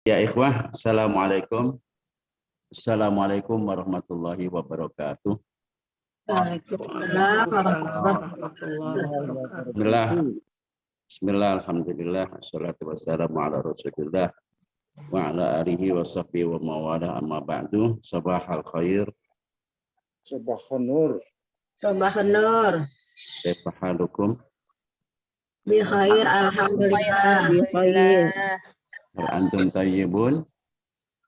Ya ikhwah, Assalamualaikum. Assalamualaikum warahmatullahi wabarakatuh. Waalaikumsalam warahmatullahi wabarakatuh. Bismillah, Bismillah, Alhamdulillah, assalatu wassalamu ala rasulillah wa ala alihi wa sahbihi wa mawala amma ba'du. Sabahal khair. Subahun nur. Sabahun nur. Kaifa halukum? Bi khair, alhamdulillah. Bi khair. Hal antum tayyibun?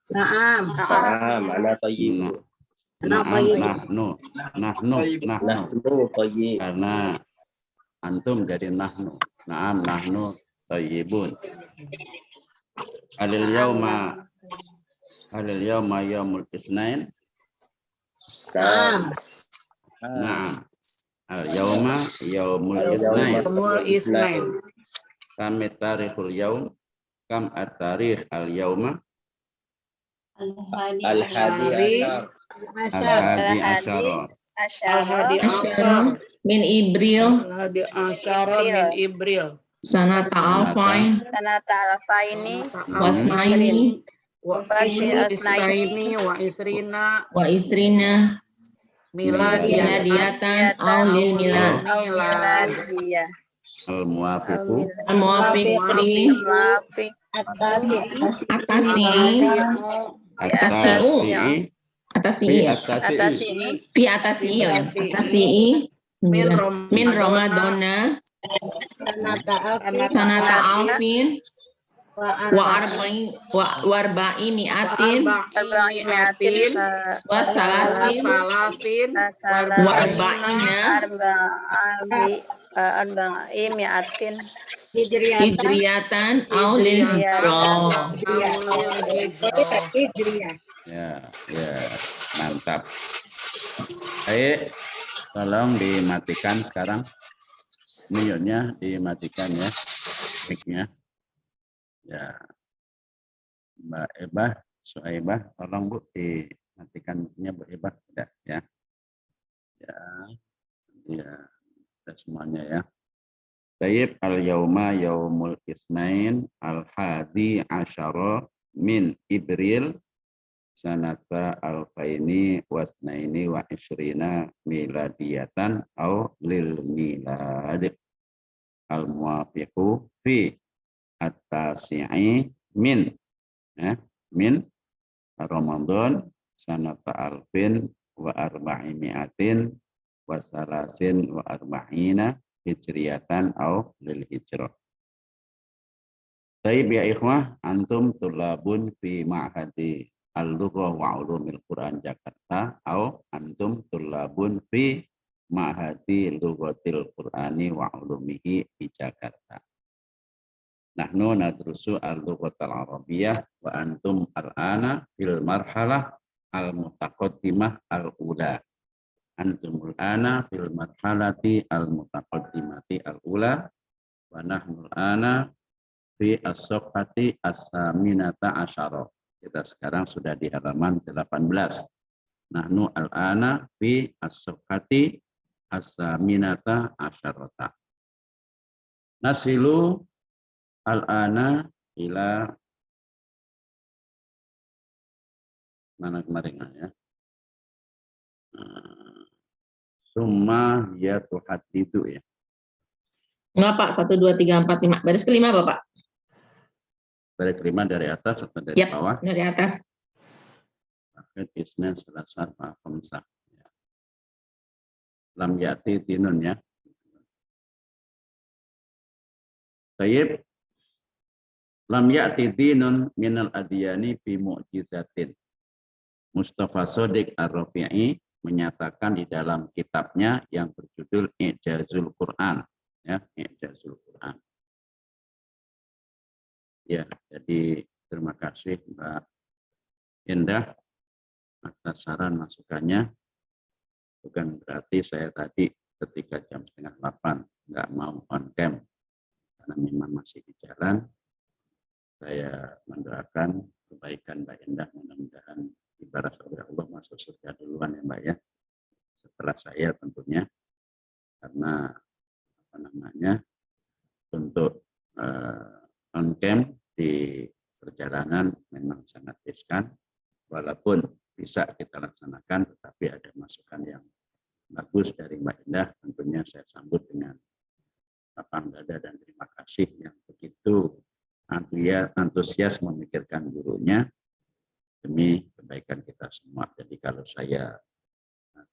Naam. Ana tayyib. Nahnu tayyib. karena antum jadi nahnu. Naam, nahnu tayyibun. Halil yauma yaumul isnain. Naam. Naam. Al yauma yaumul isnain. Kami tarikhul yaum. Kam at-tarikh al yauma? Al-hadi asyara. Min Ibril. Sanata alfain. Wasmaini. Wa isrina. Miladiyatan aw lil milad. Al-muwafiqu Atasi. Min Ramadana sanata alfin wa arba'i mi'atin wa salasin wa arba'ina hijriyatan aw lil hijrah. Ya, mantap. Baik, tolong dimatikan sekarang. Mute-nya dimatikan ya, mic-nya. Ya, Mbak Ebah, Suhaibah, tolong Bu dimatikan mic-nya Bu Ebah, tidak ya? Ya, sudah semuanya ya. Tayyib al-yauma yaumul isnain al-hadi asyara min Ibril sanata alfaini wasnaini wa isrina miladiyatan au lil milad al-muwafiqu fi at-tasi'i min Ramadan sanata alfin wa arba'imiatin wa salasin wa arba'ina hijriyatan au lil hijrah. Baik ya ikhwah, antum tulabun fi ma'hadi al-lughah wa ulumil Quran Jakarta au antum tulabun fi ma'hadi lughatil Qur'ani wa ulumihi di Jakarta. Nahnu nadrusu al-lughatal arabiyyah wa antum al-ana fil marhalah al-mutaqaddimah al-ula. Antumul ana fil marhalati al-mutaqaddimati al-ula wa nahnu al-ana fi as-safhati as-saminata asyara. Kita sekarang sudah di halaman 18. Nahnu al-ana fi as-safhati as-saminata asyarata. Nasilu al-ana ila mana kemarin ya? Summa ya tuhaddidu ya. Enggak Pak, 1, 2, 3, 4, 5. Baris kelima Bapak. Baris kelima dari atas atau dari Ya, bawah? dari atas. Akhir isnan selasar khamsah. Lam yati dinun ya. Tayyib. Lam yati dinun minal adiyani fi mu'jizatin. Mustafa Shodiq Ar-Rafi'i menyatakan di dalam kitabnya yang berjudul I'jazul Quran, ya, I'jazul Quran. Ya, jadi terima kasih Mbak Indah atas saran masukannya. Bukan berarti saya tadi ketika jam 7:30 nggak mau on cam, karena memang masih di jalan. Saya mendoakan kebaikan Mbak Indah, mudah-mudahan ibarat oleh Allah masuk surga duluan ya Mbak ya, setelah saya tentunya, karena untuk on cam di perjalanan perjalanan memang sangat riskan, walaupun bisa kita laksanakan, tetapi ada masukan yang bagus dari Mbak Indah, tentunya saya sambut dengan lapang dada dan terima kasih yang begitu antusias memikirkan gurunya demi kebaikan kita semua. Jadi kalau saya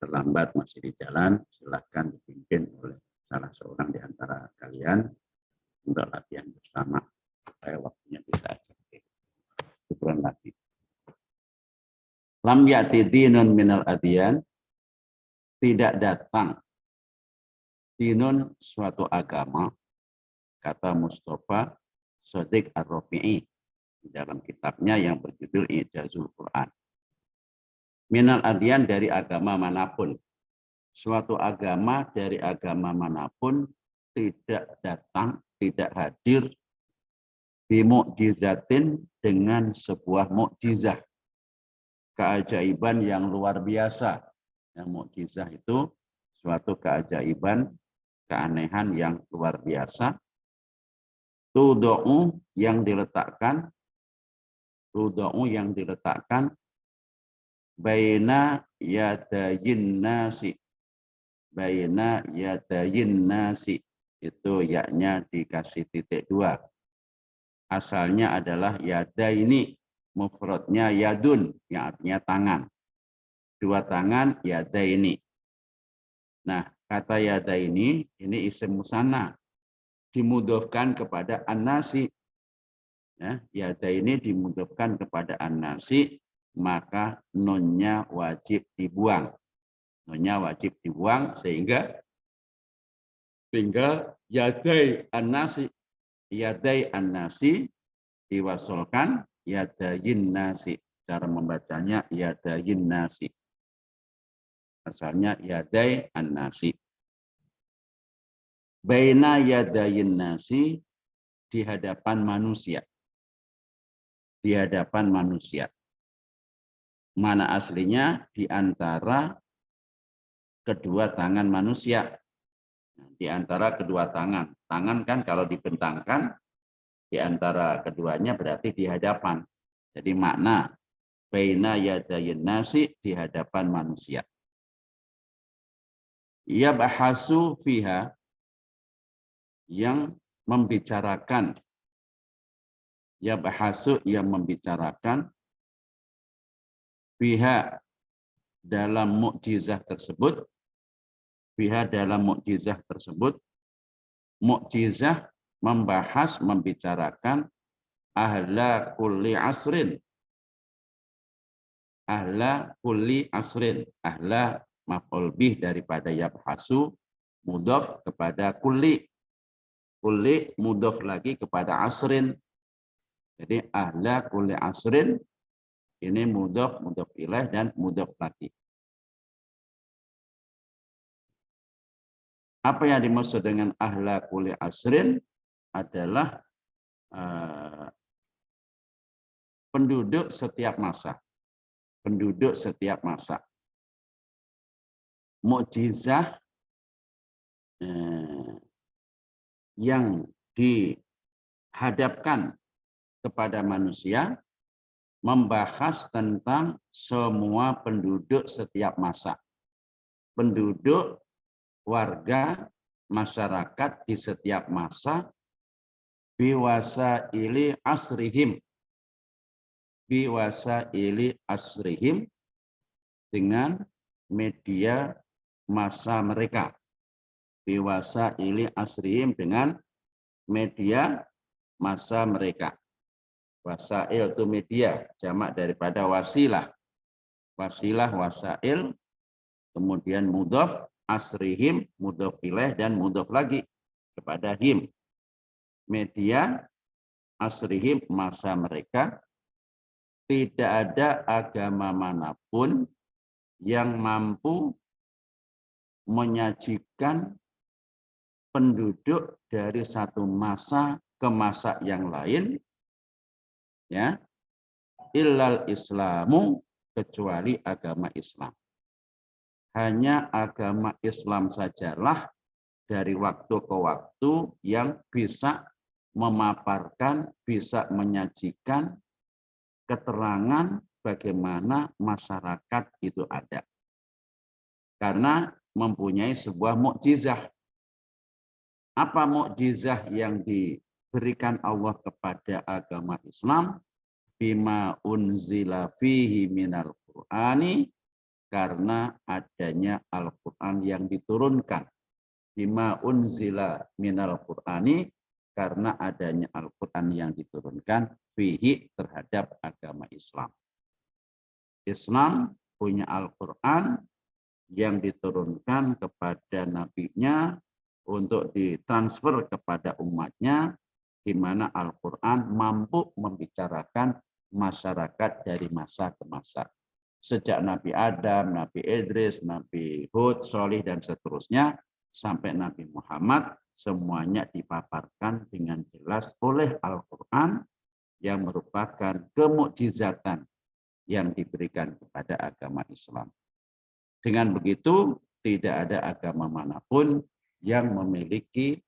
terlambat masih di jalan, silahkan dipimpin oleh salah seorang di antara kalian untuk latihan bersama supaya waktunya bisa efektif. Syukran lagi. Lam ya'ti dinun minal adiyan, tidak datang dinun suatu agama, kata Mustafa Shadiq Ar-Rafi'i di dalam kitabnya yang berjudul Ijazul Quran. Minal adiyan, dari agama manapun. Suatu agama dari agama manapun tidak datang, tidak hadir bi mu'jizatin, dengan sebuah mukjizah, keajaiban yang luar biasa. Yang mukjizah itu suatu keajaiban, keanehan yang luar biasa. Tudu'u, yang diletakkan, baina yadayin nasi, baina yadayin nasi, itu yaknya dikasih titik 2. Asalnya adalah yadaini, mufradnya yadun, yang artinya tangan. 2 tangan, yadaini. Nah, kata yadaini ini isim musanna, dimudhofkan kepada an-nasi. Ya, yadaini dimudhofkan kepada an-nasi, maka nunnya wajib dibuang. Nunnya wajib dibuang sehingga tinggal yadai an-nasi. Yadai an-nasi diwasolkan yadayin nasi. Cara membacanya yadayin nasi. Asalnya yadai an-nasi. Baina yadayin nasi, di hadapan manusia. Di hadapan manusia. Mana aslinya? Di antara kedua tangan manusia. Di antara kedua tangan. Tangan kan kalau dibentangkan, di antara keduanya berarti di hadapan. Jadi makna baina yadayin nasi, di hadapan manusia. Ya bahasu fiha, yang membicarakan. Ya bahasu, yang membicarakan fiha, dalam mukjizah tersebut. Fiha, dalam mukjizah tersebut. Mukjizah membahas, membicarakan ahla kulli asrin. Ahla kulli asrin. Ahla maf'ul bih daripada yabhasu, mudhof kepada kulli. Kulli mudhof lagi kepada asrin. Jadi ahla kulli asrin ini mudhof, mudhof ilaih dan mudhof lagi. Apa yang dimaksud dengan ahla kulli asrin adalah penduduk setiap masa. Penduduk setiap masa. Mukjizah yang dihadapkan kepada manusia membahas tentang semua penduduk setiap masa. Penduduk, warga, masyarakat di setiap masa biwasaili asrihim. Biwasaili asrihim, dengan media masa mereka. Biwasaili asrihim, dengan media masa mereka. Wasail itu media, jamak daripada wasilah. Wasilah, wasail, kemudian mudhof, asrihim, mudhof ilaih dan mudhof lagi kepada him. Media, asrihim, masa mereka. Tidak ada agama manapun yang mampu menyajikan penduduk dari satu masa ke masa yang lain, ya, illal islamu, kecuali agama Islam. Hanya agama Islam sajalah dari waktu ke waktu yang bisa memaparkan, bisa menyajikan keterangan bagaimana masyarakat itu ada. Karena mempunyai sebuah mukjizah. Apa mukjizah yang diberikan Allah kepada agama Islam? Bima unzila fihi minal Qur'ani, karena adanya Al-Quran yang diturunkan. Bima unzila minal Qur'ani, karena adanya Al-Quran yang diturunkan fihi terhadap agama Islam. Islam punya Al-Quran yang diturunkan kepada nabinya untuk ditransfer kepada umatnya, di mana Al-Quran mampu membicarakan masyarakat dari masa ke masa. Sejak Nabi Adam, Nabi Idris, Nabi Hud, Sholih, dan seterusnya, sampai Nabi Muhammad, semuanya dipaparkan dengan jelas oleh Al-Quran yang merupakan kemukjizatan yang diberikan kepada agama Islam. Dengan begitu, tidak ada agama manapun yang memiliki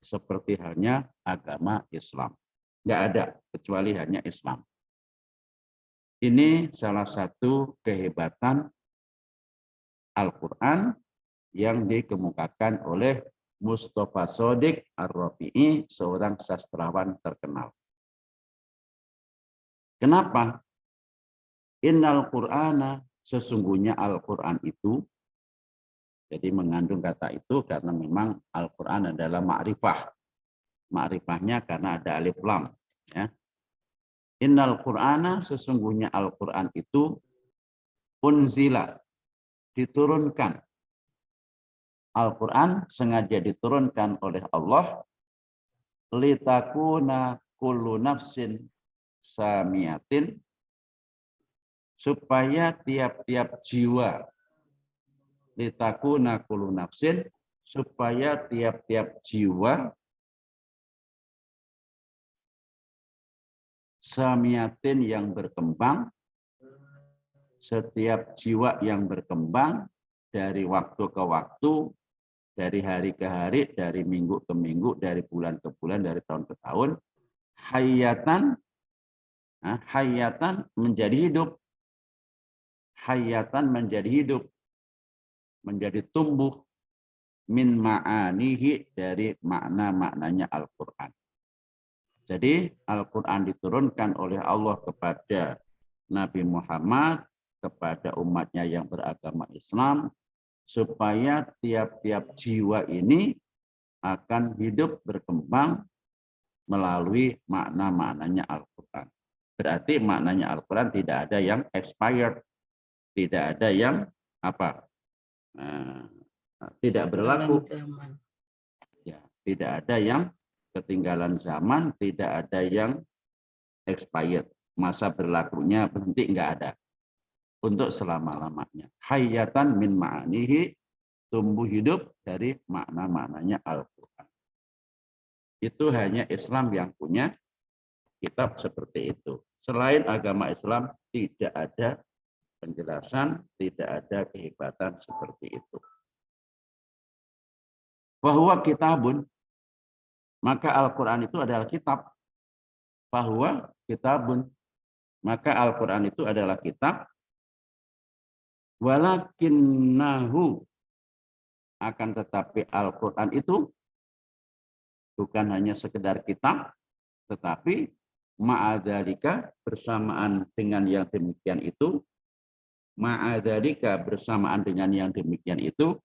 seperti halnya agama Islam. Tidak ada, kecuali hanya Islam. Ini salah satu kehebatan Al-Quran yang dikemukakan oleh Mustafa Shadiq Ar-Rafi'i, seorang sastrawan terkenal. Kenapa? Innal Qur'ana, sesungguhnya Al-Quran itu, jadi mengandung kata itu karena memang Al-Quran adalah ma'rifah. Ma'rifahnya karena ada alif lam. Ya. Innal Qur'ana, sesungguhnya Al-Quran itu, unzila, diturunkan. Al-Quran sengaja diturunkan oleh Allah, litakuna kullu nafsin samiatin, supaya tiap-tiap jiwa, litakuna kullu nafsin, supaya tiap-tiap jiwa samiatin yang berkembang, setiap jiwa yang berkembang dari waktu ke waktu, dari hari ke hari, dari minggu ke minggu, dari bulan ke bulan, dari tahun ke tahun, hayatan, hayatan menjadi hidup, hayatan menjadi hidup, menjadi tumbuh, min ma'anihi, dari makna-maknanya Al-Quran. Jadi Al-Quran diturunkan oleh Allah kepada Nabi Muhammad, kepada umatnya yang beragama Islam, supaya tiap-tiap jiwa ini akan hidup berkembang melalui makna-maknanya Al-Quran. Berarti maknanya Al-Quran tidak ada yang expired, tidak ada yang tidak berlaku, ya, tidak ada yang ketinggalan zaman, tidak ada yang expired, masa berlakunya berhenti, enggak ada, untuk selama-lamanya. Hayatan min ma'anihi, tumbuh hidup dari makna-maknanya Al-Quran. Itu hanya Islam yang punya kitab seperti itu. Selain agama Islam tidak ada penjelasan, tidak ada kehebatan seperti itu. Bahwa kitabun, maka Al-Quran itu adalah kitab. Bahwa kitabun, maka Al-Quran itu adalah kitab. Walakinnahu, akan tetapi Al-Quran itu bukan hanya sekedar kitab, tetapi ma'adzalika, bersamaan dengan yang demikian itu, ma'adzalika, bersamaan dengan yang demikian itu,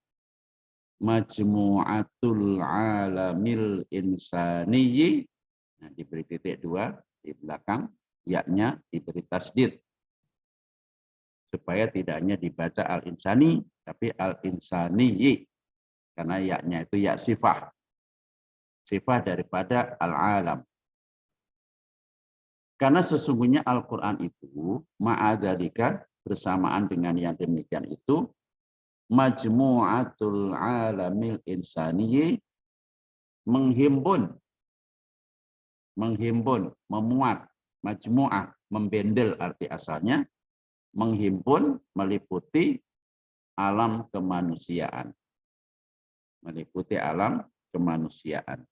majmu'atul alamil insaniyyi, nah, diberi titik 2 di belakang, yaknya diberi tasdid, supaya tidak hanya dibaca al-insani, tapi al-insaniyyi, karena yaknya itu ya sifah, sifah daripada al-alam. Karena sesungguhnya Al-Quran itu, ma'adzalika, bersamaan dengan yang demikian itu, majmu'atul alamil insaniyyi, menghimpun, memuat, majmu'ah, membendel arti asalnya, menghimpun, meliputi alam kemanusiaan. Meliputi alam kemanusiaan.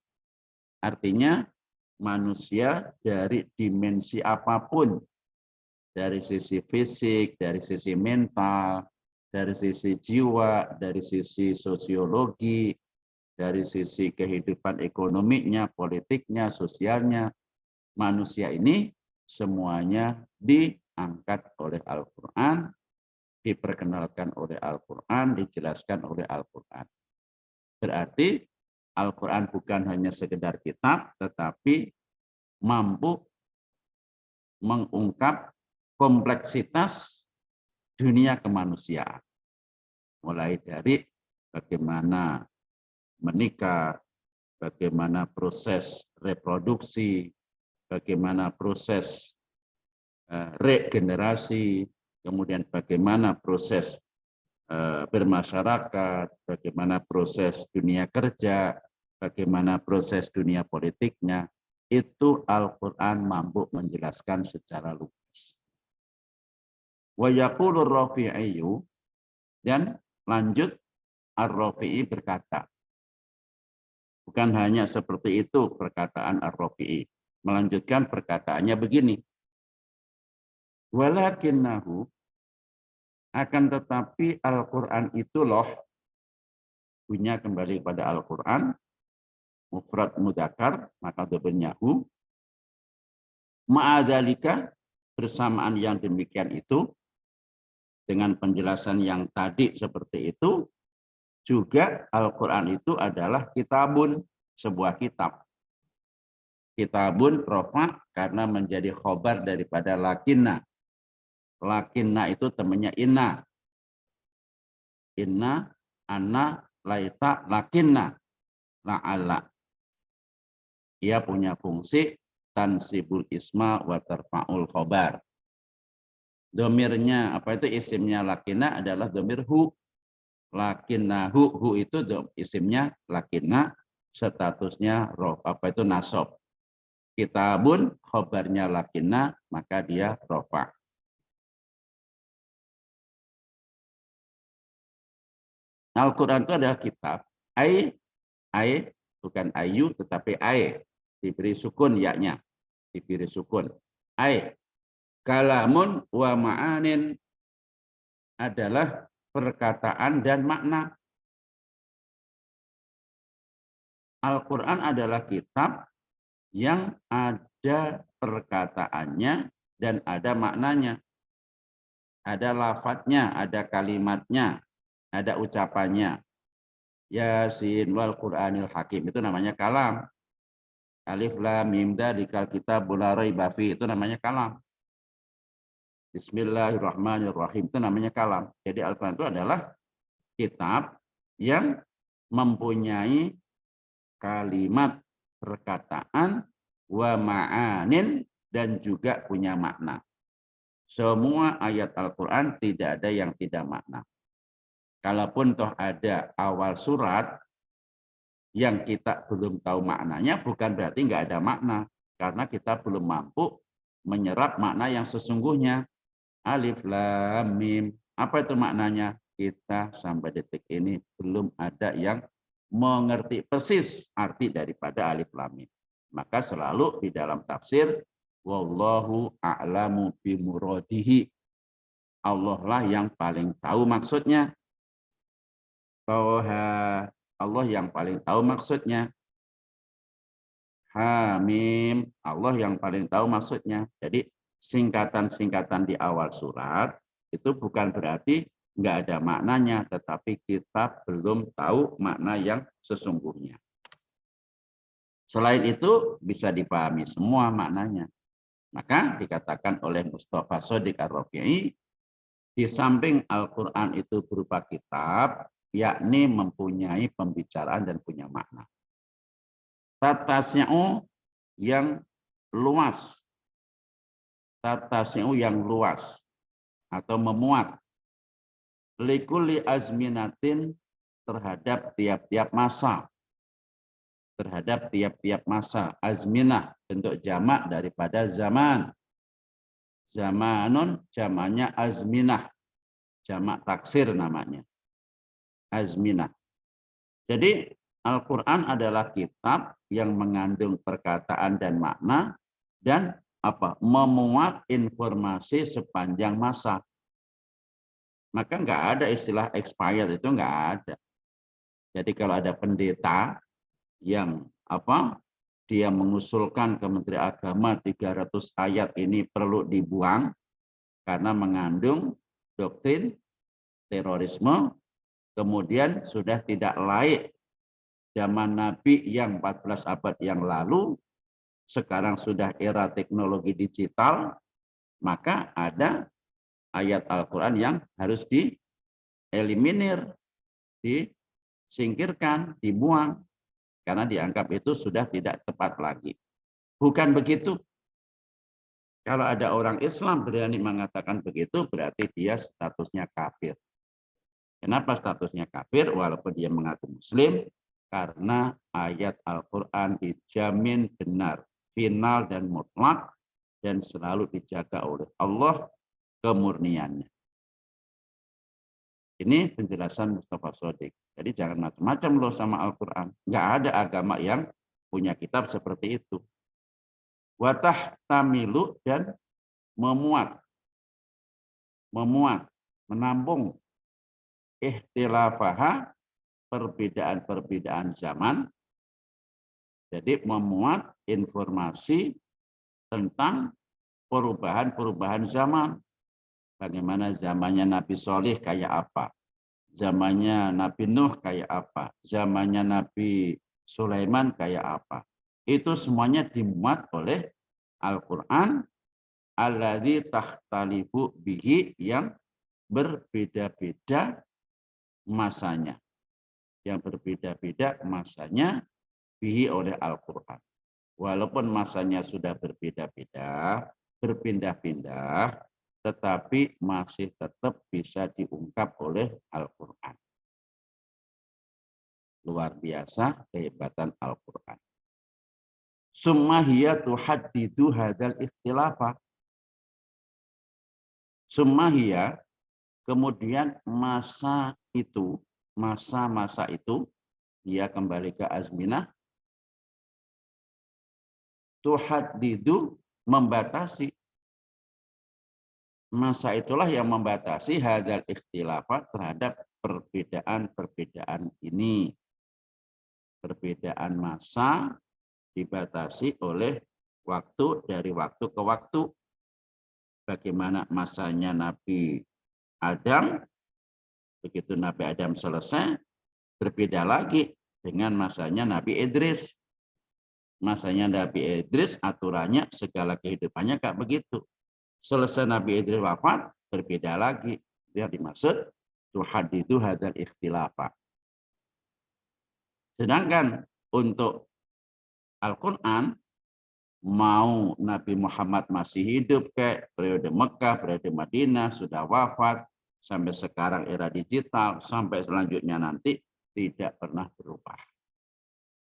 Artinya manusia dari dimensi apapun dari sisi fisik, dari sisi mental, dari sisi jiwa, dari sisi sosiologi, dari sisi kehidupan ekonominya, politiknya, sosialnya. Manusia ini semuanya diangkat oleh Al-Quran, diperkenalkan oleh Al-Quran, dijelaskan oleh Al-Quran. Berarti Al-Quran bukan hanya sekedar kitab, tetapi mampu mengungkap kompleksitas dunia kemanusiaan. Mulai dari bagaimana menikah, bagaimana proses reproduksi, bagaimana proses regenerasi, kemudian bagaimana proses bermasyarakat, bagaimana proses dunia kerja, bagaimana proses dunia politiknya, itu Al-Quran mampu menjelaskan secara lugas. Wa yaqulur Rafi'iyyu, dan lanjut Ar-Rafi'i berkata, bukan hanya seperti itu perkataan Ar-Rafi'i, melanjutkan perkataannya begini, walakinnahu, akan tetapi Al-Quran itu loh, punya kembali pada Al-Quran, mufrad mudzakkar, maka dhamirnyahu, ma'adzalika, bersamaan yang demikian itu, dengan penjelasan yang tadi seperti itu, juga Al-Quran itu adalah kitabun, sebuah kitab. Kitabun rofa karena menjadi khobar daripada lakinna. Lakinna itu temannya inna. Inna, anna, laita, lakinna, la'alla. Ia punya fungsi tansibul isma wa tarfa'ul khobar. Domirnya, apa itu isimnya lakinna adalah domir hu. Lakinna hu itu isimnya lakinna, statusnya roh, apa itu nasab. Kitabun khobarnya lakinna, maka dia rofa. Al-Quran itu adalah kitab. Ai, bukan ayu, tetapi ai. Diberi sukun yaknya. Diberi sukun. Ai. Kalamun wa ma'anin adalah perkataan dan makna. Al-Quran adalah kitab yang ada perkataannya dan ada maknanya. Ada lafadznya, ada kalimatnya, ada ucapannya. Yasin wal Qur'anil Hakim, itu namanya kalam. Alif lam mim dzalikal kitabul la raiba fi, itu namanya kalam. Bismillahirrahmanirrahim, itu namanya kalam. Jadi Al-Quran itu adalah kitab yang mempunyai kalimat, perkataan, wa ma'anin, dan juga punya makna. Semua ayat Al-Quran tidak ada yang tidak makna. Kalaupun toh ada awal surat yang kita belum tahu maknanya, bukan berarti nggak ada makna. Karena kita belum mampu menyerap makna yang sesungguhnya. Alif, lam, mim. Apa itu maknanya? Kita sampai detik ini belum ada yang mengerti persis arti daripada alif, lam, mim. Maka selalu di dalam tafsir, wallahu a'lamu bimuradihi. Allah lah yang paling tahu maksudnya. Allah yang paling tahu maksudnya. Hamim, Allah yang paling tahu maksudnya. Jadi singkatan-singkatan di awal surat itu bukan berarti nggak ada maknanya, tetapi kita belum tahu makna yang sesungguhnya. Selain itu bisa dipahami semua maknanya. Maka dikatakan oleh Mustafa Shadiq Ar-Rafi'i, di samping Al-Quran itu berupa kitab, yakni mempunyai pembicaraan dan punya makna. Tatasnya yang luas. Tatasnya yang luas atau memuat. Likuli azminatin, terhadap tiap-tiap masa. Terhadap tiap-tiap masa. Azminah, bentuk jamak daripada zaman. Zamanun, jamaknya azminah. Jamak taksir namanya. Azminah. Jadi Al-Quran adalah kitab yang mengandung perkataan dan makna, dan memuat informasi sepanjang masa. Maka nggak ada istilah expired, itu nggak ada. Jadi kalau ada pendeta yang dia mengusulkan ke Menteri Agama 300 ayat ini perlu dibuang karena mengandung doktrin terorisme, kemudian sudah tidak laik zaman Nabi yang 14 abad yang lalu, sekarang sudah era teknologi digital, maka ada ayat Al-Quran yang harus dieliminir, disingkirkan, dibuang, karena dianggap itu sudah tidak tepat lagi. Bukan begitu. Kalau ada orang Islam berani mengatakan begitu, berarti dia statusnya kafir. Kenapa statusnya kafir walaupun dia mengaku Muslim? Karena ayat Al-Quran dijamin benar, final dan mutlak, dan selalu dijaga oleh Allah kemurniannya. Ini penjelasan Mustafa Shadiq. Jadi jangan macam-macam loh sama Al-Quran. Nggak ada agama yang punya kitab seperti itu. Watah tamilu, dan memuat, menampung ikhtilafaha, perbedaan-perbedaan zaman. Jadi memuat informasi tentang perubahan-perubahan zaman. Bagaimana zamannya Nabi Solih kayak apa, zamannya Nabi Nuh kayak apa, zamannya Nabi Sulaiman kayak apa. Itu semuanya dimuat oleh Al-Quran, alladzi takhtalifu bihi, yang berbeda-beda masanya. Yang berbeda-beda masanya bihi oleh Al-Quran. Walaupun masanya sudah berbeda-beda, berpindah-pindah, tetapi masih tetap bisa diungkap oleh Al-Quran. Luar biasa kehebatan Al-Quran. Summa hiya tuhaddidu hadzal ikhtilafa. Summa hiya, kemudian masa itu, masa-masa itu, dia kembali ke azminah, tuhaddidu, membatasi. Masa itulah yang membatasi hadzal ikhtilafat, terhadap perbedaan-perbedaan ini. Perbedaan masa dibatasi oleh waktu, dari waktu ke waktu. Bagaimana masanya Nabi Adam, begitu Nabi Adam selesai, berbeda lagi dengan masanya Nabi Idris. Masanya Nabi Idris, aturannya segala kehidupannya kayak begitu. Selesai Nabi Idris wafat, berbeda lagi. Dia dimaksud tuhaddidu hadzal ikhtilafah. Sedangkan untuk Al-Quran, mau Nabi Muhammad masih hidup, kayak periode Mekah, periode Madinah, sudah wafat, sampai sekarang era digital, sampai selanjutnya nanti, tidak pernah berubah.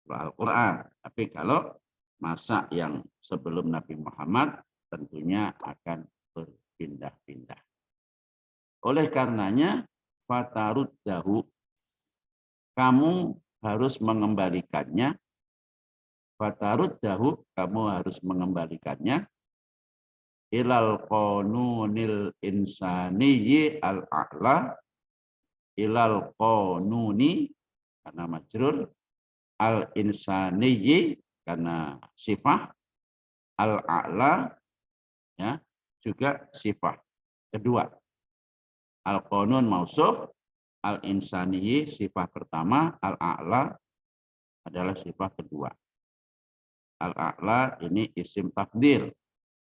Al-Quran. Tapi kalau masa yang sebelum Nabi Muhammad, tentunya akan berpindah-pindah. Oleh karenanya, fataruddahu, kamu harus mengembalikannya. Fataruddahu, kamu harus mengembalikannya. Ilal qanunil insaniyyi al-a'la. Ilal qanuni, karena majrur. Al-insaniyyi, karena sifat. Al-a'la, ya, juga sifat kedua. Al-qanun mausuf, al-insani sifat pertama, al-a'la adalah sifat kedua. Al-a'la ini isim takdir,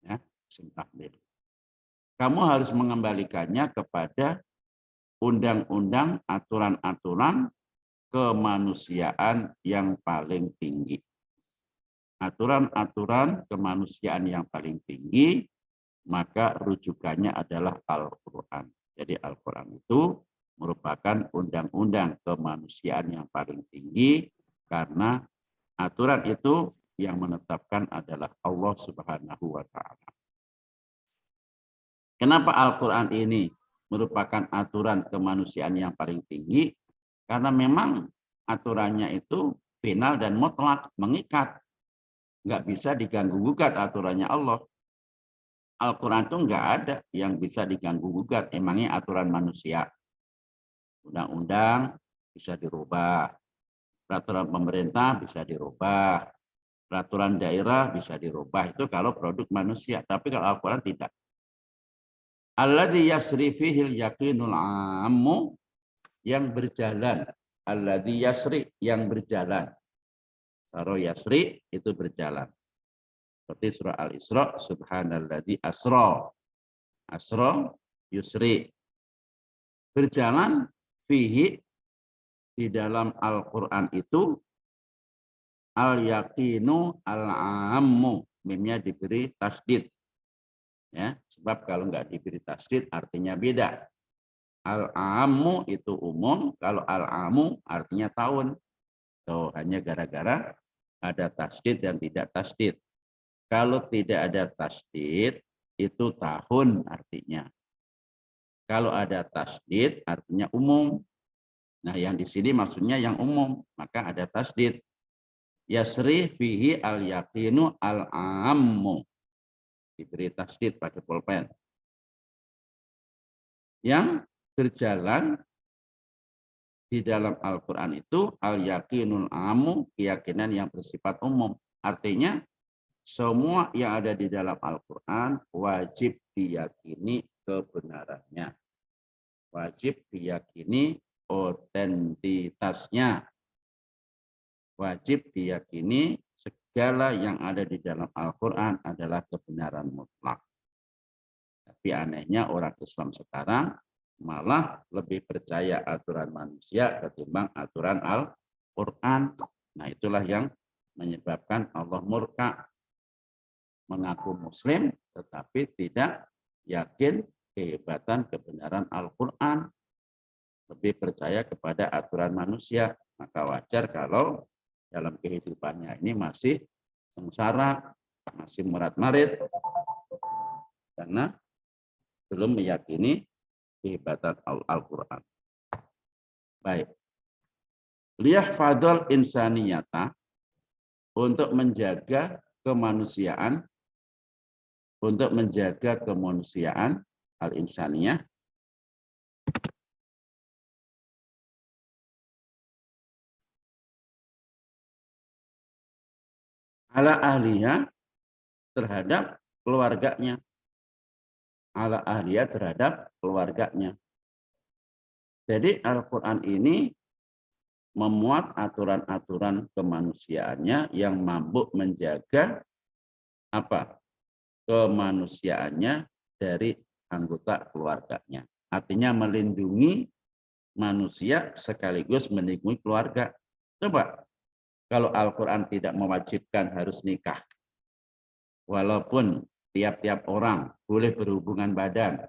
ya, isim takdir. Kamu harus mengembalikannya kepada undang-undang, aturan-aturan kemanusiaan yang paling tinggi. Aturan-aturan kemanusiaan yang paling tinggi, maka rujukannya adalah Al-Quran. Jadi Al-Quran itu merupakan undang-undang kemanusiaan yang paling tinggi, karena aturan itu yang menetapkan adalah Allah Subhanahu wa Ta'ala. Kenapa Al-Quran ini merupakan aturan kemanusiaan yang paling tinggi? Karena memang aturannya itu final dan mutlak, mengikat. Nggak bisa diganggu-gugat aturannya Allah. Al-Quran itu nggak ada yang bisa diganggu-gugat. Emangnya aturan manusia. Undang-undang bisa dirubah. Peraturan pemerintah bisa dirubah. Peraturan daerah bisa dirubah. Itu kalau produk manusia. Tapi kalau Al-Quran tidak. Alladzi yasri fihil yaqinul ammu, yang berjalan. Alladzi yasri, yang berjalan. Saro yasri itu berjalan. Seperti surah Al-Isra, subhanalladzi asra. Asra yusri. Berjalan fihi, di dalam Al-Quran itu al-yaqinu al-ammu. Mimnya diberi tasdid. Ya, sebab kalau nggak diberi tasdid artinya beda. Al-ammu itu umum, kalau al-amu artinya tahun. So, hanya gara-gara ada tasdid dan tidak tasdid. Kalau tidak ada tasdid, itu tahun artinya. Kalau ada tasdid, artinya umum. Nah, yang di sini maksudnya yang umum, maka ada tasdid. Yasri fihi al-yaqinu al-ammu. Diberi tasdid pakai pulpen. Yang berjalan di dalam Al-Quran itu al-yaqinul ammu, keyakinan yang bersifat umum. Artinya, semua yang ada di dalam Al-Quran wajib diyakini kebenarannya. Wajib diyakini otentitasnya. Wajib diyakini segala yang ada di dalam Al-Quran adalah kebenaran mutlak. Tapi anehnya orang Islam sekarang malah lebih percaya aturan manusia ketimbang aturan Al-Quran. Nah, itulah yang menyebabkan Allah murka. Mengaku muslim tetapi tidak yakin kehebatan kebenaran Al-Quran, lebih percaya kepada aturan manusia. Maka wajar kalau dalam kehidupannya ini masih sengsara, masih murat-marit, karena belum meyakini kehebatan Al-Quran. Baik. Liyahfadzul insaniyata, untuk menjaga kemanusiaan, untuk menjaga kemanusiaan al-insaniyah, ala ahliya, terhadap keluarganya. Ala ahliya, terhadap keluarganya. Jadi Al-Quran ini memuat aturan-aturan kemanusiaannya yang mampu menjaga apa? Kemanusiaannya dari anggota keluarganya. Artinya melindungi manusia sekaligus melindungi keluarga. Coba kalau Al-Quran tidak mewajibkan harus nikah, walaupun tiap-tiap orang boleh berhubungan badan,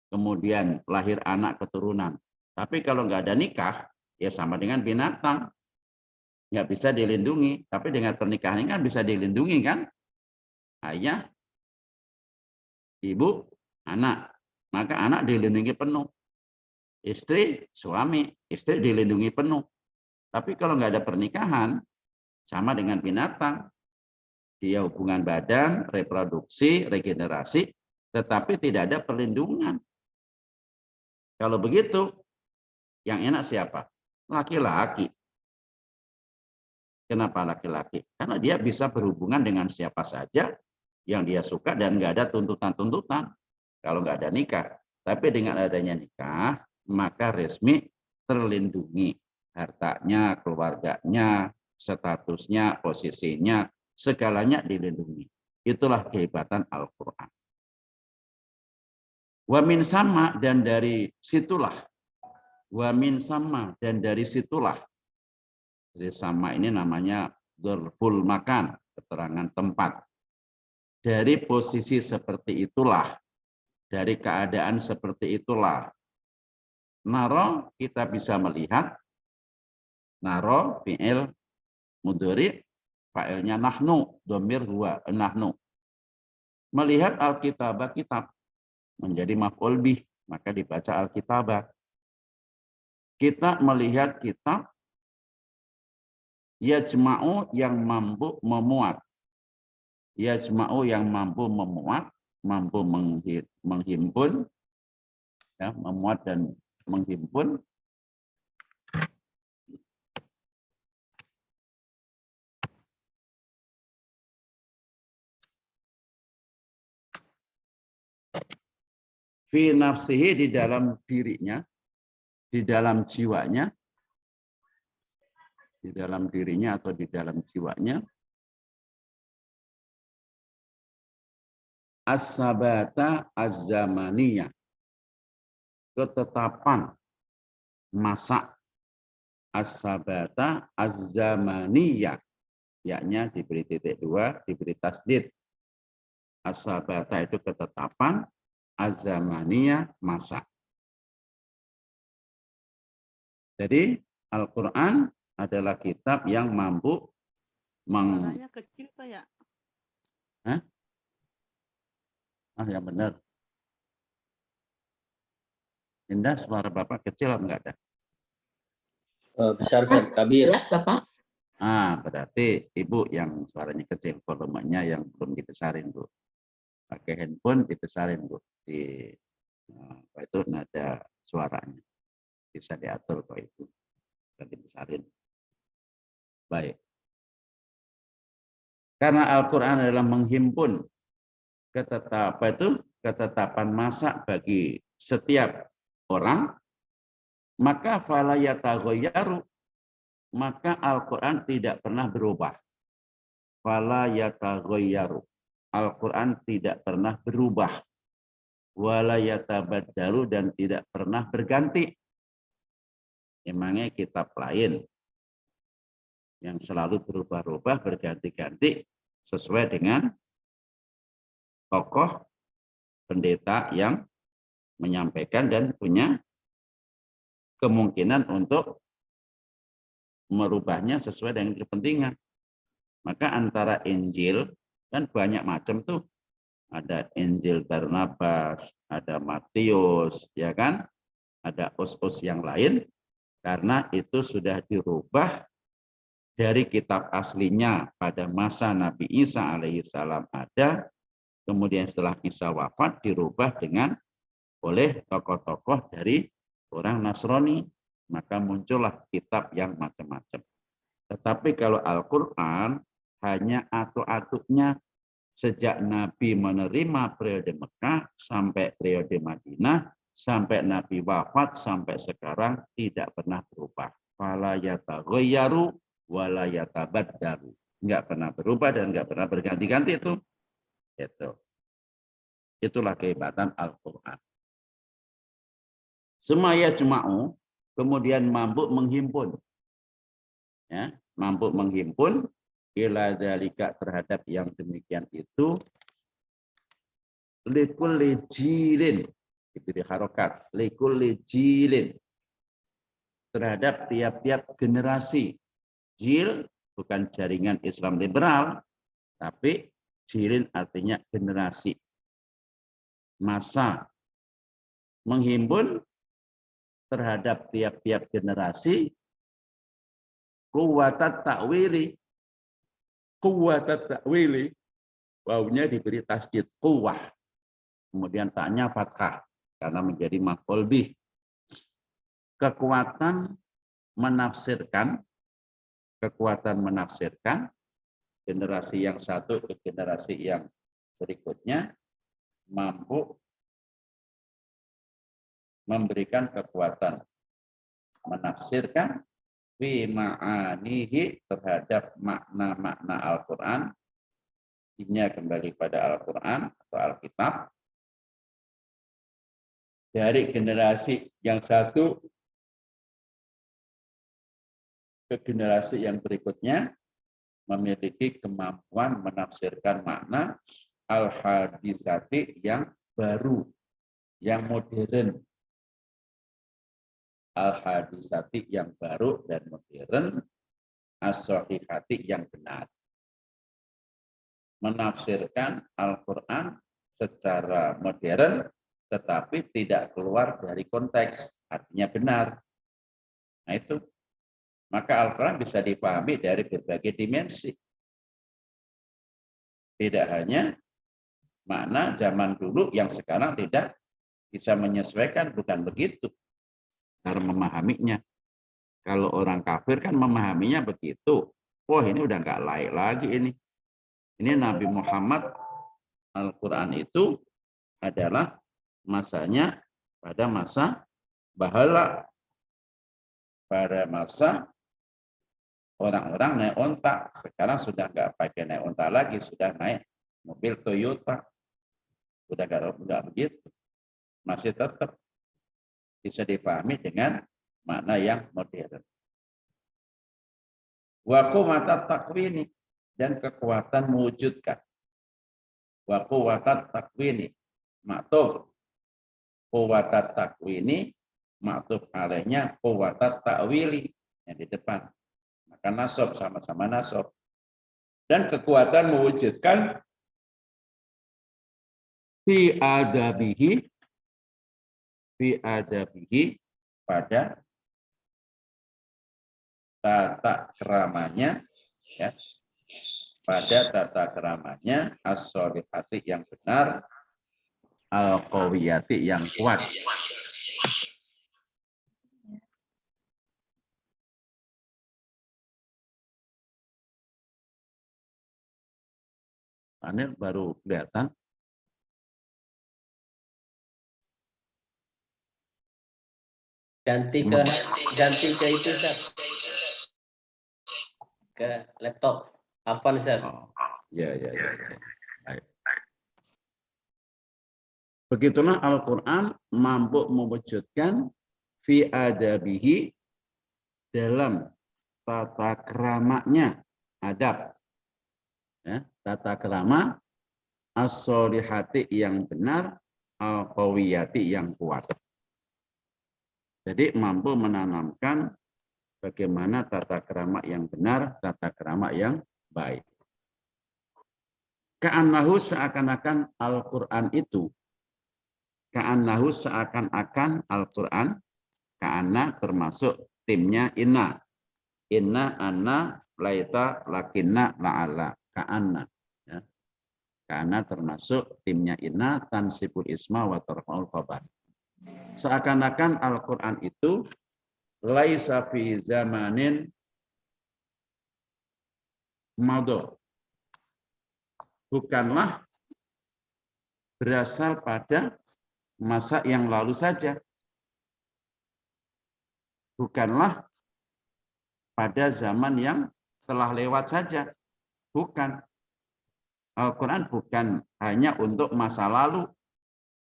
kemudian lahir anak keturunan, tapi kalau nggak ada nikah, ya sama dengan binatang, nggak bisa dilindungi. Tapi dengan pernikahan ini kan bisa dilindungi kan? Ayah, ibu, anak, maka anak dilindungi penuh. Istri, suami, istri dilindungi penuh. Tapi kalau nggak ada pernikahan, sama dengan binatang. Dia hubungan badan, reproduksi, regenerasi, tetapi tidak ada perlindungan. Kalau begitu, yang enak siapa? Laki-laki. Kenapa laki-laki? Karena dia bisa berhubungan dengan siapa saja yang dia suka dan nggak ada tuntutan-tuntutan. Kalau nggak ada nikah. Tapi dengan adanya nikah, maka resmi terlindungi. Hartanya, keluarganya, statusnya, posisinya, segalanya dilindungi. Itulah kehebatan Al-Quran. Wa min sama, dan dari situlah. Wa min sama, dan dari situlah. Jadi sama ini namanya dzarful makan, keterangan tempat. Dari posisi seperti itulah, dari keadaan seperti itulah, naro kita bisa melihat, naro fi'il mudhari, fa'ilnya nahnu, dhamir huwa nahnu. Melihat Alkitabah, kitab menjadi maf'ul bih, maka dibaca Alkitabah. Kita melihat kitab yajma'u, yang mampu memuat. Yajma'u, yang mampu memuat mampu menghimpun, ya, memuat dan menghimpun. Fi nafsihi, di dalam dirinya, di dalam jiwanya, di dalam dirinya atau di dalam jiwanya, as-sabata az-zamaniyah, ketetapan masa, as-sabata az-zamaniyah, yaknya diberi titik dua, diberi tasdid. As-sabata itu ketetapan, az-zamaniyah masa. Jadi Al-Quran adalah kitab yang mampu Suaranya kecil kayak. yang benar. Indah, suara Bapak kecil enggak ada? Besar Ustaz Kabir. Jelas Bapak. Berarti Ibu yang suaranya kecil, volumenya yang belum dibesarin, Bu. Pakai handphone dibesarin, Bu. Itu nada suaranya. Bisa diatur kok itu. Bisa dibesarin. Baik. Karena Al-Quran adalah menghimpun ketetapan masa bagi setiap orang, maka fala yataghayyaru, maka Al-Quran tidak pernah berubah. Fala yataghayyaru, Al-Quran tidak pernah berubah. Wala yatabaddalu, dan tidak pernah berganti. Emangnya kitab lain yang selalu berubah-ubah, berganti-ganti sesuai dengan tokoh pendeta yang menyampaikan dan punya kemungkinan untuk merubahnya sesuai dengan kepentingan. Maka antara Injil kan banyak macam tuh. Ada Injil Barnabas, ada Matius, ya kan? Ada us-us yang lain, karena itu sudah dirubah dari kitab aslinya pada masa Nabi Isa alaihissalam ada, kemudian setelah Isa wafat dirubah oleh tokoh-tokoh dari orang Nasrani, maka muncullah kitab yang macam-macam. Tetapi kalau Al-Quran hanya atuk-atuknya sejak Nabi menerima periode Mekah sampai periode Madinah, sampai Nabi wafat sampai sekarang tidak pernah berubah. Fala yataghayyaru wala yatabaddalu. Enggak pernah berubah dan enggak pernah berganti-ganti itu. Itulah kehebatan Al-Quran. Semaya juma'u, kemudian mampu menghimpun. Ya, mampu menghimpun ila dzalika, terhadap yang demikian itu, likulli jilin, diberi harokat, likulli jilin, terhadap tiap-tiap generasi. Jil bukan jaringan Islam liberal, tapi jilin artinya generasi, masa. Menghimpun terhadap tiap-tiap generasi, kuwatat ta'wili, wawunya diberi tasdid kuwah, kemudian taknya fathah karena menjadi maf'ul bih. Kekuatan menafsirkan generasi yang satu ke generasi yang berikutnya, mampu memberikan kekuatan menafsirkan fi ma'anihi, terhadap makna-makna Al-Quran. Ini kembali pada Al-Quran atau Alkitab. Dari generasi yang satu ke generasi yang berikutnya memiliki kemampuan menafsirkan makna al-hadisati yang baru, yang modern. Al-hadisati yang baru dan modern, as-sahihati yang benar. Menafsirkan Al-Quran secara modern tetapi tidak keluar dari konteks, artinya benar. Nah itu, maka Al-Quran bisa dipahami dari berbagai dimensi. Tidak hanya makna zaman dulu yang sekarang tidak bisa menyesuaikan, bukan begitu cara memahaminya. Kalau orang kafir kan memahaminya begitu. Wah, ini udah nggak layak lagi ini. Ini Nabi Muhammad, Al-Quran itu adalah masanya pada masa bahala, pada masa orang-orang naik onta. Sekarang sudah nggak pakai naik onta lagi, sudah naik mobil Toyota. Sudah nggak begitu. Masih tetap bisa dipahami dengan makna yang modern. Wa quwwatat takwini, dan kekuatan mewujudkan. Wa quwwatat takwini, maktub. Quwwatat takwini, maktub alaihnya quwwatat ta'wili, yang di depan. Maka nasab, sama-sama nasab. Dan kekuatan mewujudkan fi adabihi pada tata keramanya, ya, pada tata keramanya as-sholihati yang benar, al-qawiyati yang kuat. Panel baru kelihatan. Ganti ke itu, Ustaz. Ke laptop. Afwan, Ustaz. Oh, ya. Baik. Begitulah Al-Quran mampu mewujudkan fi adabihi, dalam tata keramanya, adab. Ya, tata kerama as-sholihati yang benar, al-qawiyati yang kuat. Jadi mampu menanamkan bagaimana tata kerama yang benar, tata kerama yang baik. Ka'annahu, seakan-akan Al-Quran itu, ka'annahu seakan-akan Al-Quran, ka'anna termasuk timnya inna. Inna, anna, laita, lakinna, la'ala. Ka'anna. Ya. Ka'anna termasuk timnya inna, tansibul isma wa tarfa'ul khabar. Seakan-akan Al-Quran itu laisa fi zamanin madho, bukanlah berasal pada masa yang lalu saja, bukanlah pada zaman yang telah lewat saja, bukan. Al-Quran bukan hanya untuk masa lalu,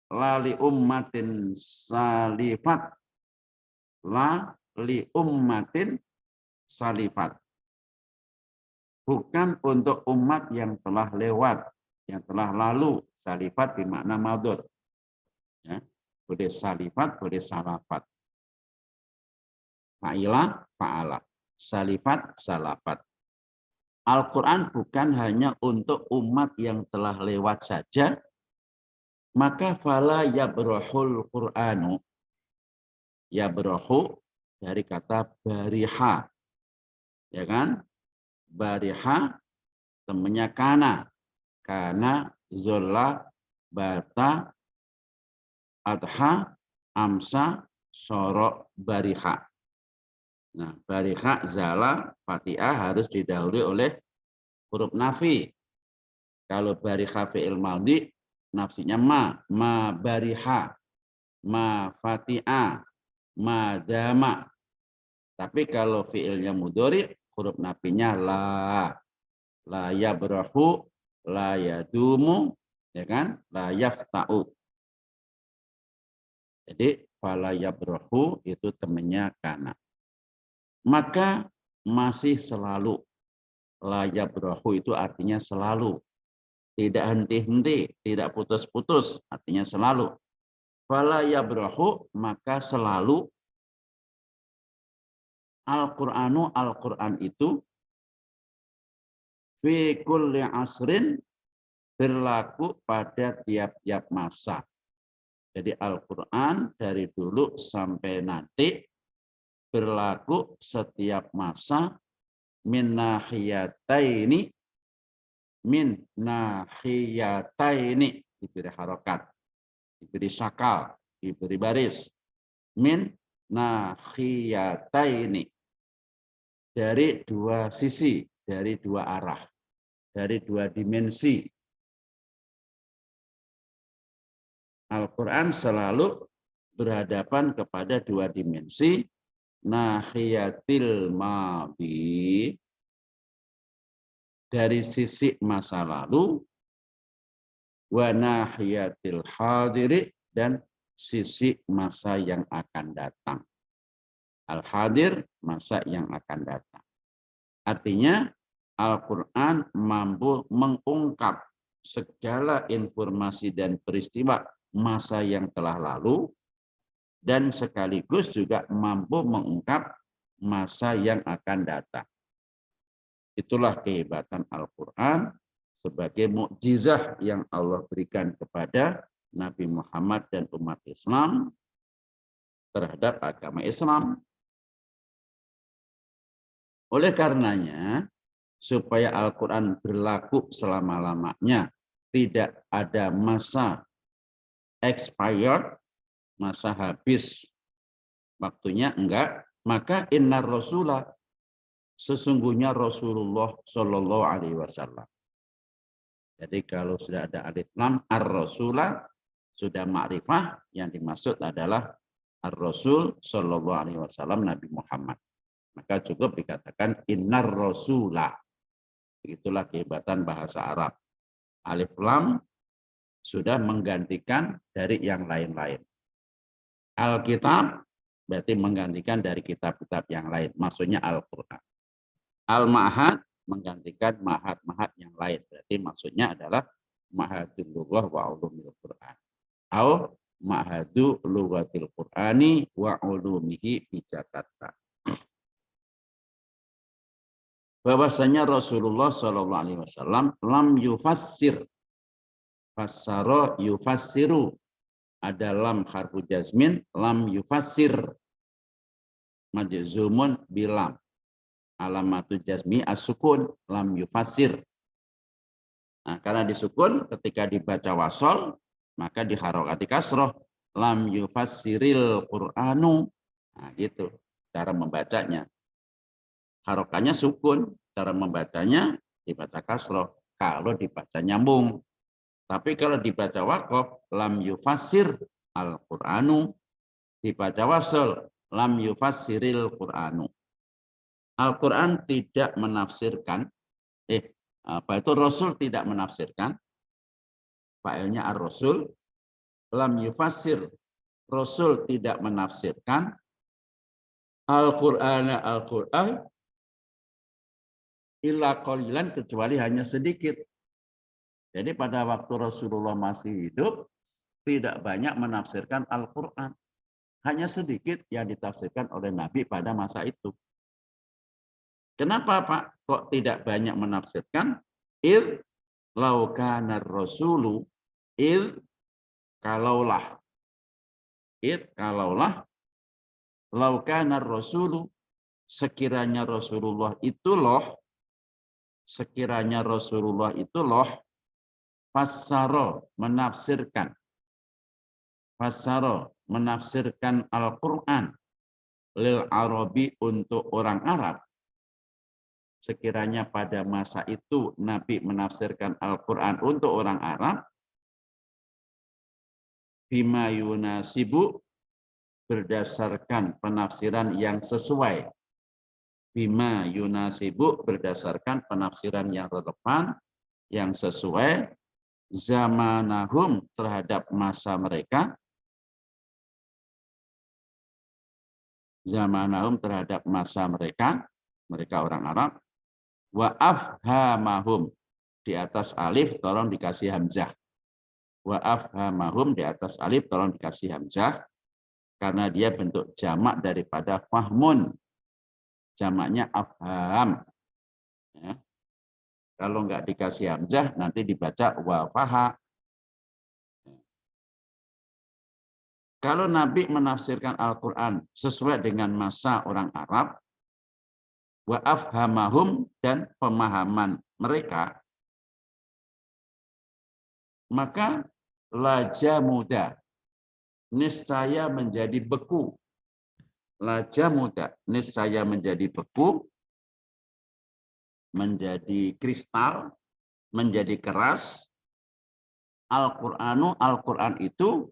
la li ummatin salifat, la li ummatin salifat, bukan untuk umat yang telah lewat, yang telah lalu. Salifat bermakna madhur, ya, boleh salifat, boleh salafat, fa'ilah, fa'ala, salifat, salafat. Al-Quran bukan hanya untuk umat yang telah lewat saja, maka fala yabrahul Qur'anu, yabrahu dari kata bariha, ya kan? Bariha temannya kana zola, bata, adha, amsa, soro, bariha. Nah, bariha, zala, fatiha harus didahului oleh huruf nafi. Kalau bariha fi'il madhi, nafsinya ma bariha, ma fatiha, ma dama. Tapi kalau fi'ilnya mudhari, huruf nafinya la yabrahu, la yadumu, ya kan? La yafta'u. Jadi fala yabrahu itu temannya kana. Maka masih selalu. La yabrahu itu artinya selalu. Tidak henti-henti, tidak putus-putus, artinya selalu. Fala yabrahu, maka selalu Al-Qur'anu, Al-Qur'an itu fi kulli asrin, berlaku pada tiap-tiap masa. Jadi Al-Quran dari dulu sampai nanti berlaku setiap masa min nahiyataini, min nahiyataini, diberi harokat, diberi sakal, diberi baris. Min nahiyataini, dari dua sisi, dari dua arah, dari dua dimensi. Al-Quran selalu berhadapan kepada dua dimensi, nahiyatil madi, dari sisi masa lalu, wa nahiyatil hadiri, dan sisi masa yang akan datang. Al-hadir, masa yang akan datang. Artinya Al-Quran mampu mengungkap segala informasi dan peristiwa masa yang telah lalu, dan sekaligus juga mampu mengungkap masa yang akan datang. Itulah kehebatan Al-Quran sebagai mukjizah yang Allah berikan kepada Nabi Muhammad dan umat Islam terhadap agama Islam. Oleh karenanya, supaya Al-Quran berlaku selama-lamanya, tidak ada masa expired, masa habis waktunya, enggak, maka innar rasulah, sesungguhnya Rasulullah Shallallahu Alaihi Wasallam. Jadi kalau sudah ada alif lam ar-rasulah, sudah ma'rifah, yang dimaksud adalah ar-rasul Shallallahu Alaihi Wasallam, Nabi Muhammad. Maka cukup dikatakan innar rasulah. Itulah kehebatan bahasa Arab. Alif lam sudah menggantikan dari yang lain-lain. Alkitab berarti menggantikan dari kitab-kitab yang lain. Maksudnya Al-Quran. Al-Ma'had menggantikan mahat-mahat yang lain. Berarti maksudnya adalah Ma'hadul Lughah wa Ulumil Quran. Atau Ma'hadu Lughatil Qur'ani wa Ulumihi bi Jakarta. Bahwasanya Rasulullah Shallallahu Alaihi Wasallam lam yufassir, fassara yufassiru, ada lam harfu jazmin, lam yufassir, majzumun bilam, alamatu jazmi as-sukun, lam yufassir. Nah, karena disukun ketika dibaca wasol, maka diharokati kasroh, lam yufassiril Qur'anu. Nah, gitu cara membacanya. Harokanya sukun, cara membacanya dibaca kasroh. Kalau dibaca nyambung, tapi kalau dibaca wakof, lam yufassir al-Qur'anu, dibaca wasol, lam yufassiril Qur'anu. Al-Quran tidak menafsirkan, Rasul tidak menafsirkan, failnya ar-Rasul, lam yufassir, Rasul tidak menafsirkan, Al-Quran, illa qalilan, kecuali hanya sedikit. Jadi pada waktu Rasulullah masih hidup, tidak banyak menafsirkan Al-Quran. Hanya sedikit yang ditafsirkan oleh Nabi pada masa itu. Kenapa Pak kok tidak banyak menafsirkan? Il laukanar rasulu, il kalaulah, laukanar rasulu, sekiranya Rasulullah itu loh, fassaro, menafsirkan, Al-Quran lil Arabi, untuk orang Arab. Sekiranya pada masa itu Nabi menafsirkan Al-Quran untuk orang Arab, bima yunasibu, berdasarkan penafsiran yang sesuai. Bima yunasibu, berdasarkan penafsiran yang relevan, yang sesuai, zamanahum, terhadap masa mereka, mereka orang Arab, wa afhamahum, di atas alif tolong dikasih hamzah. Wa afhamahum, di atas alif tolong dikasih hamzah, karena dia bentuk jamak daripada fahmun. Jamaknya afham. Ya. Kalau nggak dikasih hamzah, nanti dibaca wa faha. Kalau Nabi menafsirkan Al-Quran sesuai dengan masa orang Arab, wa afhamahum, dan pemahaman mereka, maka laja muda niscaya menjadi beku. Laja muda niscaya menjadi beku, menjadi kristal, menjadi keras. Al-Qur'anu, Al-Qur'an itu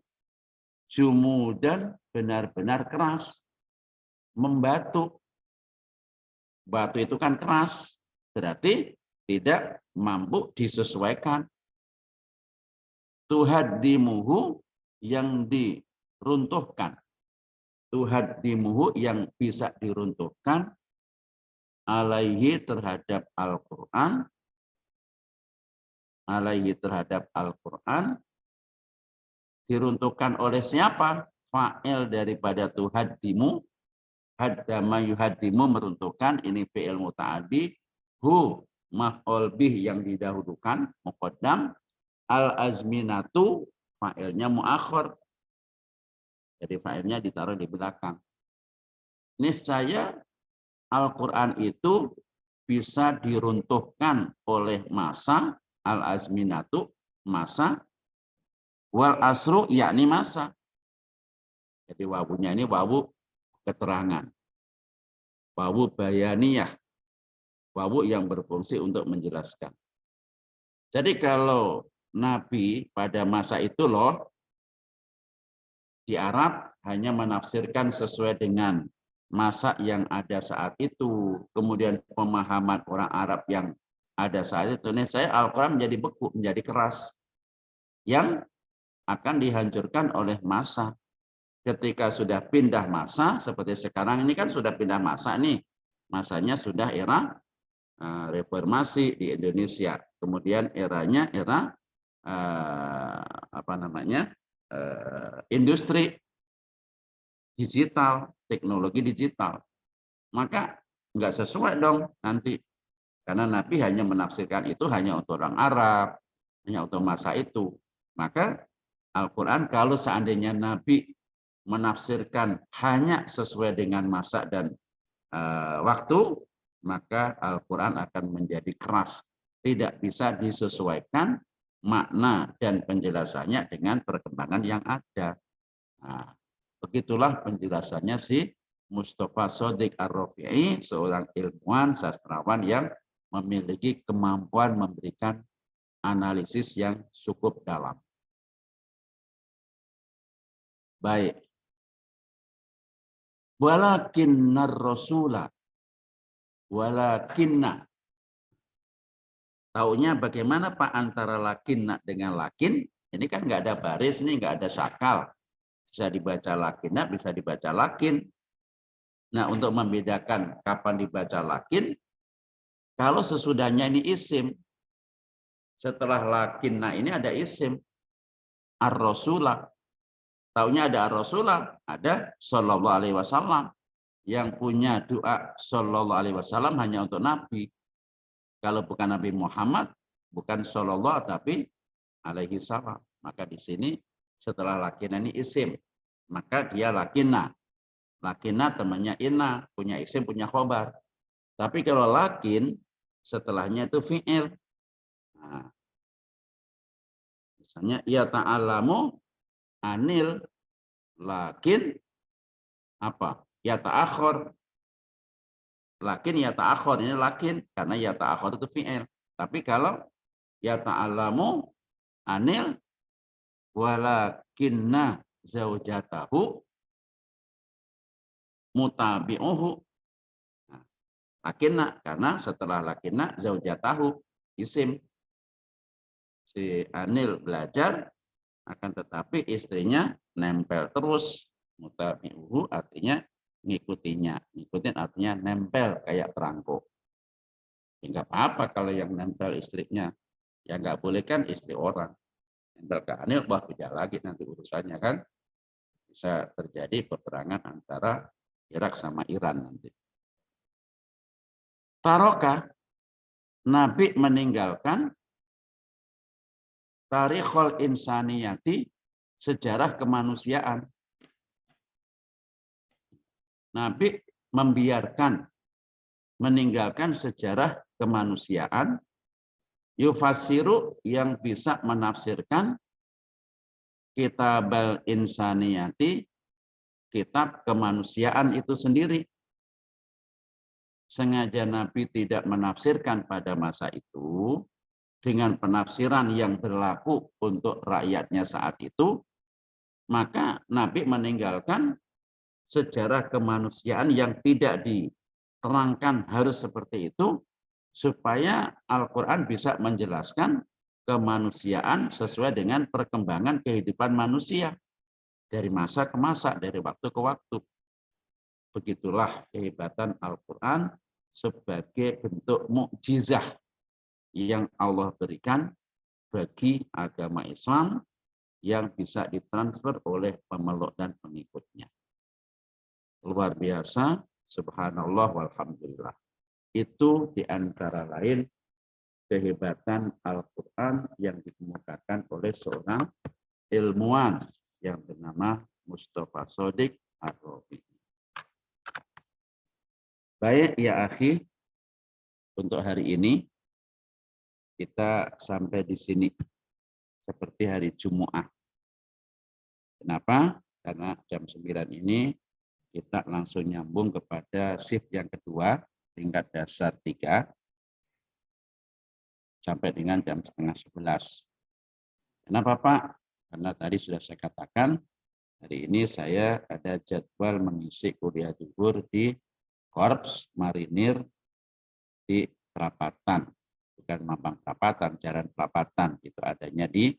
jumudan, benar-benar keras, membatu. Batu itu kan keras, berarti tidak mampu disesuaikan. Tuhaddimuhu, yang diruntuhkan. Tuhaddimuhu, yang bisa diruntuhkan. Alaihi, terhadap Al-Quran. Alaihi, terhadap Al-Quran. Diruntuhkan oleh siapa? Fa'il daripada tuhaddimu. Haddama yuhaddimu, meruntuhkan. Ini fi'il muta'addi. Hu, maf'ul bih, yang didahulukan, muqaddam. Al-azminatu, fa'ilnya mu'akhir. Jadi fa'ilnya ditaruh di belakang. Niscaya Al-Quran itu bisa diruntuhkan oleh masa. Al-azminatu, masa. Wal asru, yakni masa. Jadi wawunya ini wawu keterangan. Wawu bayaniyah. Wawu yang berfungsi untuk menjelaskan. Jadi kalau Nabi pada masa itu loh, di Arab hanya menafsirkan sesuai dengan masa yang ada saat itu. Kemudian pemahaman orang Arab yang ada saat itu. Ini saya Al-Quran menjadi beku, menjadi keras. Yang akan dihancurkan oleh masa. Ketika sudah pindah masa, seperti sekarang ini kan sudah pindah masa nih. Masanya sudah era reformasi di Indonesia. Kemudian eranya era industri digital, teknologi digital. Maka nggak sesuai dong nanti. Karena Nabi hanya menafsirkan itu hanya untuk orang Arab, hanya untuk masa itu. Maka Al-Quran kalau seandainya Nabi menafsirkan hanya sesuai dengan masa dan waktu, maka Al-Quran akan menjadi keras. Tidak bisa disesuaikan makna dan penjelasannya dengan perkembangan yang ada. Nah, begitulah penjelasannya si Mustafa Shodiq Ar-Rafi'i, seorang ilmuwan, sastrawan yang memiliki kemampuan memberikan analisis yang cukup dalam. Baik. Walakinnar rasula. Walakinna. Taunya bagaimana Pak antara lakinna dengan lakin? Ini kan nggak ada baris, ini nggak ada sakal. Bisa dibaca lakinna, bisa dibaca lakin. Nah, untuk membedakan kapan dibaca lakin, kalau sesudahnya ini isim, setelah lakinna ini ada isim. Ar-Rasulah. Taunya ada Ar-Rasulah, ada Sallallahu Alaihi Wasallam. Yang punya doa Sallallahu Alaihi Wasallam hanya untuk Nabi. Kalau bukan Nabi Muhammad, bukan Sallallahu tapi Alaihi Salam. Maka di sini setelah lakinna ini isim, maka dia lakinna. Lakinna temannya inna, punya isim, punya khobar. Tapi kalau lakin, setelahnya itu fi'il. Nah, misalnya, ya ta'alamu anil, lakin apa? Ya ta'akhir. Lakin ya ta'akhir, ini lakin. Karena ya ta'akhir itu fi'il. Tapi kalau ya ta'alamu anil, walakinna zaujatahu mutabi'uhu. Nah, lakinna, karena setelah lakinna zaujatahu isim. Si Anil belajar, akan tetapi istrinya nempel terus. Mutabi'uhu artinya ngikutinya. Ngikutin artinya nempel kayak perangko. Enggak apa-apa kalau yang nempel istrinya. Ya nggak boleh kan istri orang. Nempel ke Anil, wah beda lagi nanti urusannya kan. Bisa terjadi peperangan antara Irak sama Iran nanti. Taroka, Nabi meninggalkan tarikhul insaniyati, sejarah kemanusiaan. Nabi membiarkan, meninggalkan sejarah kemanusiaan Yufassiru yang bisa menafsirkan kitabal insaniyati, kitab kemanusiaan itu sendiri. Sengaja Nabi tidak menafsirkan pada masa itu dengan penafsiran yang berlaku untuk rakyatnya saat itu, maka Nabi meninggalkan sejarah kemanusiaan yang tidak diterangkan harus seperti itu, supaya Al-Quran bisa menjelaskan kemanusiaan sesuai dengan perkembangan kehidupan manusia dari masa ke masa, dari waktu ke waktu. Begitulah kehebatan Al-Quran sebagai bentuk mukjizah yang Allah berikan bagi agama Islam yang bisa ditransfer oleh pemeluk dan pengikutnya. Luar biasa, subhanallah walhamdulillah. Itu diantara lain kehebatan Al-Quran yang dikemukakan oleh seorang ilmuwan yang bernama Mustafa Shadiq Ar-Rafi. Baik ya akhi, untuk hari ini kita sampai di sini seperti hari Jumat. Kenapa? Karena jam 9 ini kita langsung nyambung kepada shift yang kedua, tingkat dasar 3, sampai dengan jam 10:30. Kenapa Pak? Karena tadi sudah saya katakan, hari ini saya ada jadwal mengisi kuliah zuhur di Korps Marinir di Perapatan. Bukan Mampang Perapatan, Jalan Perapatan. Itu adanya di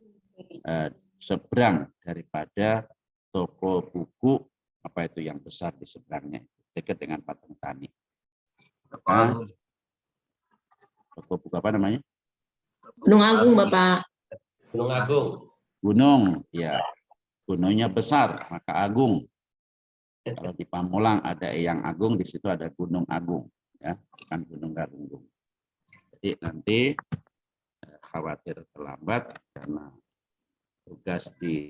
seberang daripada toko buku, apa itu yang besar di seberangnya, dekat dengan Patung Tani. Toko buku apa namanya? Gunung Agung, Bapak. Gunung Agung. Gunung, ya. Gunungnya besar, maka agung. Kalau di Pamulang ada Eyang Agung, di situ ada Gunung Agung, ya, bukan Gunung Galunggung. Jadi nanti khawatir terlambat karena tugas di